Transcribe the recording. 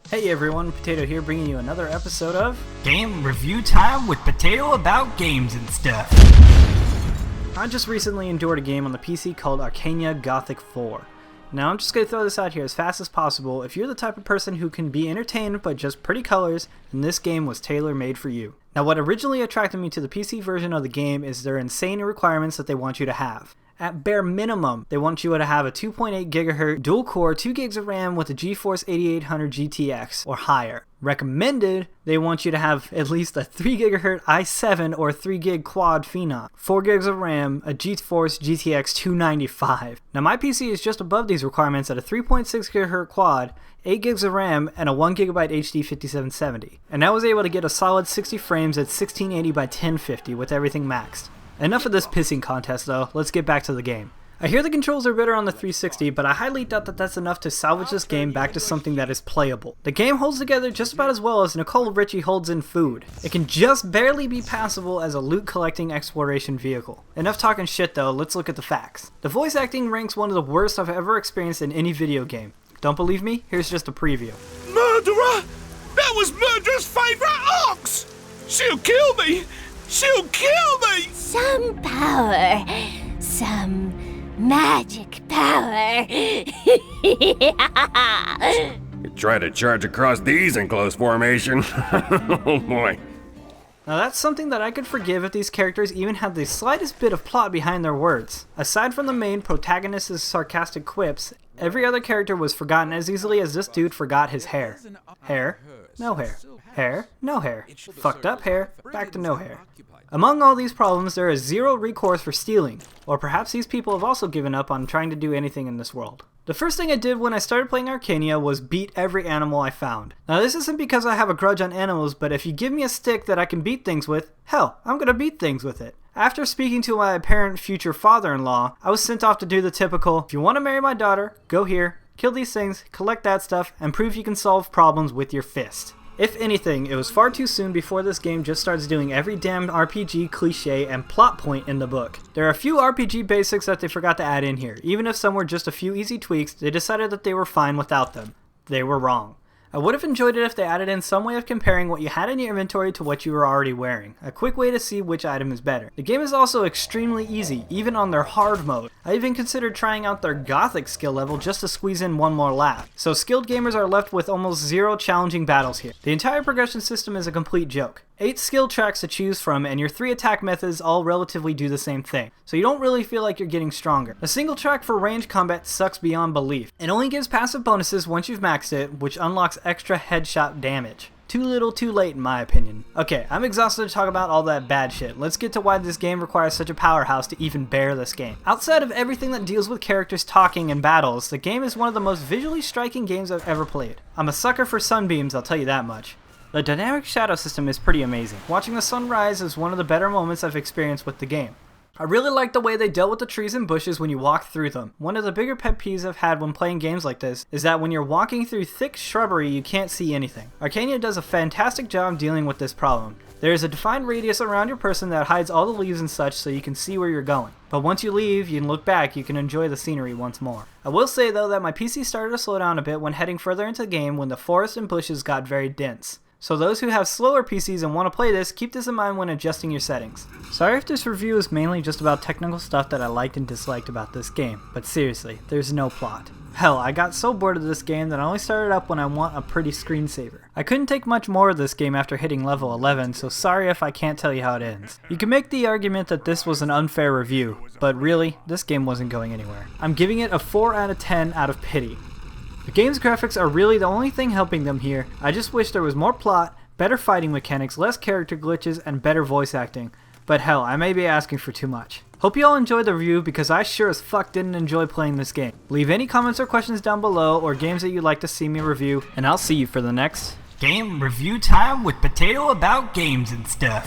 Hey everyone, Potato here bringing you another episode of Game Review Time with Potato about games and stuff. I just recently endured a game on the PC called Arcania Gothic 4. Now I'm just going to throw this out here as fast as possible. If you're the type of person who can be entertained by just pretty colors, then this game was tailor-made for you. Now what originally attracted me to the PC version of the game is their insane requirements that they want you to have. At bare minimum, they want you to have a 2.8 GHz dual-core 2 gigs of RAM with a GeForce 8800 GTX or higher. Recommended, they want you to have at least a 3 GHz i7 or 3 gig quad Phenom, 4 gigs of RAM, a GeForce GTX 295. Now my PC is just above these requirements at a 3.6 GHz quad, 8 gigs of RAM, and a 1GB HD 5770. And I was able to get a solid 60 frames at 1680 by 1050 with everything maxed. Enough of this pissing contest though, let's get back to the game. I hear the controls are better on the 360, but I highly doubt that that's enough to salvage this game back to something that is playable. The game holds together just about as well as Nicole Richie holds in food. It can just barely be passable as a loot collecting exploration vehicle. Enough talking shit though, let's look at the facts. The voice acting ranks one of the worst I've ever experienced in any video game. Don't believe me? Here's just a preview. Murderer! That was Murderer's favorite ox! She'll kill me! She'll kill me! Some power. Some magic power. You try to charge across these in close formation. Oh boy. Now that's something that I could forgive if these characters even had the slightest bit of plot behind their words. Aside from the main protagonist's sarcastic quips, every other character was forgotten as easily as this dude forgot his hair. Hair, no hair. Hair, no hair. Fucked up hair, back to no hair. Among all these problems, there is zero recourse for stealing, or perhaps these people have also given up on trying to do anything in this world. The first thing I did when I started playing Arcania was beat every animal I found. Now this isn't because I have a grudge on animals, but if you give me a stick that I can beat things with, hell, I'm gonna beat things with it. After speaking to my apparent future father-in-law, I was sent off to do the typical, if you want to marry my daughter, go here, kill these things, collect that stuff, and prove you can solve problems with your fist. If anything, it was far too soon before this game just starts doing every damn RPG cliche and plot point in the book. There are a few RPG basics that they forgot to add in here. Even if some were just a few easy tweaks, they decided that they were fine without them. They were wrong. I would have enjoyed it if they added in some way of comparing what you had in your inventory to what you were already wearing. A quick way to see which item is better. The game is also extremely easy, even on their hard mode. I even considered trying out their Gothic skill level just to squeeze in one more laugh. So skilled gamers are left with almost zero challenging battles here. The entire progression system is a complete joke. 8 skill tracks to choose from, and your 3 attack methods all relatively do the same thing, so you don't really feel like you're getting stronger. A single track for range combat sucks beyond belief. It only gives passive bonuses once you've maxed it, which unlocks extra headshot damage. Too little too late in my opinion. Okay, I'm exhausted to talk about all that bad shit. Let's get to why this game requires such a powerhouse to even bear this game. Outside of everything that deals with characters talking and battles, the game is one of the most visually striking games I've ever played. I'm a sucker for sunbeams, I'll tell you that much. The dynamic shadow system is pretty amazing. Watching the sun rise is one of the better moments I've experienced with the game. I really like the way they dealt with the trees and bushes when you walk through them. One of the bigger pet peeves I've had when playing games like this is that when you're walking through thick shrubbery you can't see anything. Arcania does a fantastic job dealing with this problem. There is a defined radius around your person that hides all the leaves and such so you can see where you're going. But once you leave, you can look back, you can enjoy the scenery once more. I will say though that my PC started to slow down a bit when heading further into the game when the forest and bushes got very dense. So those who have slower PCs and want to play this, keep this in mind when adjusting your settings. Sorry if this review is mainly just about technical stuff that I liked and disliked about this game, but seriously, there's no plot. Hell, I got so bored of this game that I only started up when I want a pretty screensaver. I couldn't take much more of this game after hitting level 11, so sorry if I can't tell you how it ends. You can make the argument that this was an unfair review, but really, this game wasn't going anywhere. I'm giving it a 4 out of 10 out of pity. The game's graphics are really the only thing helping them here. I just wish there was more plot, better fighting mechanics, less character glitches, and better voice acting. But hell, I may be asking for too much. Hope you all enjoyed the review because I sure as fuck didn't enjoy playing this game. Leave any comments or questions down below or games that you'd like to see me review, and I'll see you for the next Game Review Time with Potato about games and stuff.